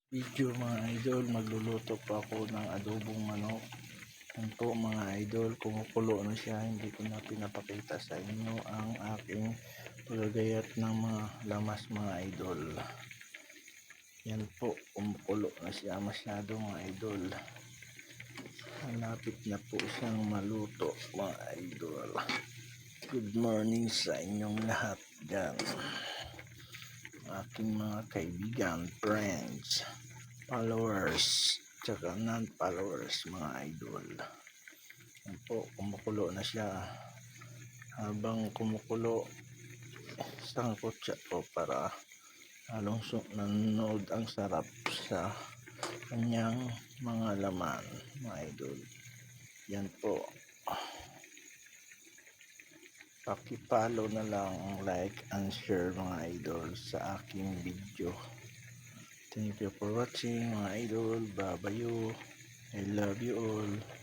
Video mga idol, magluluto po ako ng adobong manok. Yan po mga idol, kumukulo na siya, hindi ko na pinapakita sa inyo ang aking pagagayat ng mga lamas mga idol. Yan po, kumukulo na siya masyado mga idol. Malapit na po siyang maluto mga idol. Good morning sa inyong lahat dyan, aking mga kaibigan, friends, followers, tsaka non-followers mga idol. Yan po, kumukulo na siya. Habang kumukulo, sangkot siya po para halong nanonood ang sarap sa kanyang mga laman mga idol. Yan po, pakipollow na lang, like and share mga idol sa aking video. Thank you for watching mga idol. Bye bye you. I love you all.